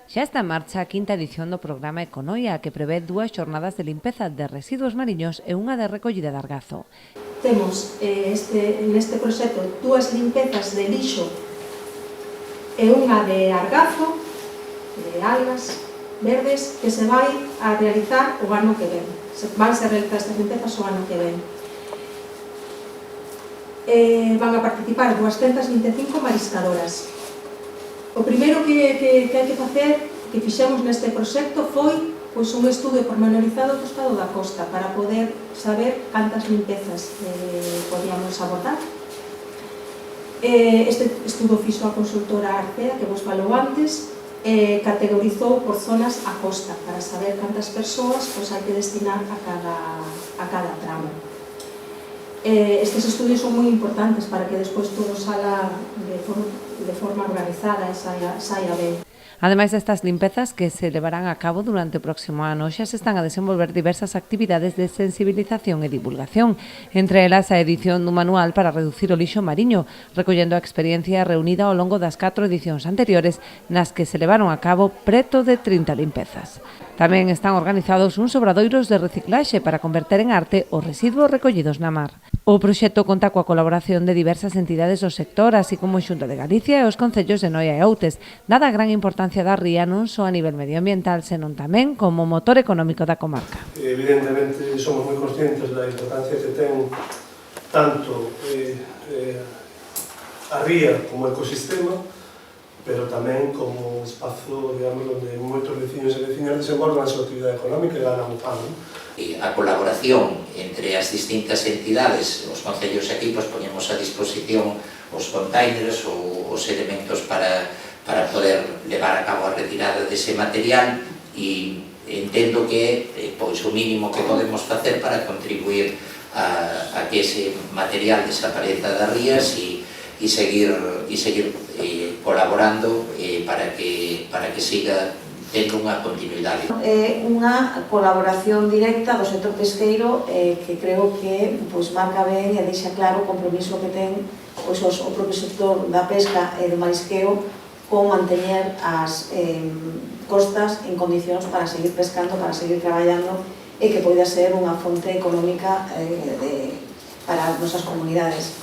Xa está en marcha a quinta edición do programa Econoia, que prevé 2 xornadas de limpeza de residuos mariños e unha de recollida de argazo. Temos neste proxecto 2 limpezas de lixo e unha de argazo, de algas verdes, que se vai a realizar o ano que ven. Van a realizar estas limpezas o ano que ven. Van a participar 225 mariscadoras. O primeiro que hai que facer, que fixemos neste proxecto, foi un estudo pormenorizado do estado da costa para poder saber cantas limpezas podíamos abordar. Este estudo fixo a consultora Arcea, que vos falou antes, categorizou por zonas a costa para saber cantas persoas hai que destinar a cada tramo. Estes estudios son moi importantes para que despois todo salga de forma organizada e saia ben. Ademais destas limpezas que se levarán a cabo durante o próximo ano, xa se están a desenvolver diversas actividades de sensibilización e divulgación, entre elas a edición dun manual para reducir o lixo mariño, recollendo a experiencia reunida ao longo das 4 edicións anteriores, nas que se levaron a cabo preto de 30 limpezas. Tamén están organizados uns obradoiros de reciclaxe para converter en arte os residuos recollidos na mar. O proxecto conta coa colaboración de diversas entidades do sector, así como a Xunta de Galicia e os concellos de Noia e Outes, dada a gran importancia da ría non só a nivel medioambiental, senón tamén como motor económico da comarca. Evidentemente, somos moi conscientes da importancia que ten tanto a ría como ecosistema, pero tamén como espazo, digamos, onde moitos veciños e veciñas desenvolvan a súa actividade económica e ganan o pan. A colaboración entre as distintas entidades, os concellos e equipos, poñemos a disposición os containers ou os elementos para poder levar a cabo a retirada dese material, e entendo que o mínimo que podemos facer para contribuir a que ese material desapareza das rías e seguir colaborando para que siga tendo unha continuidade. É unha colaboración directa do sector pesqueiro que creo que marca ben e deixa claro o compromiso que ten o propio sector da pesca e do marisqueo con manteñer as costas en condicións para seguir pescando, para seguir traballando e que poida ser unha fonte económica para as nosas comunidades.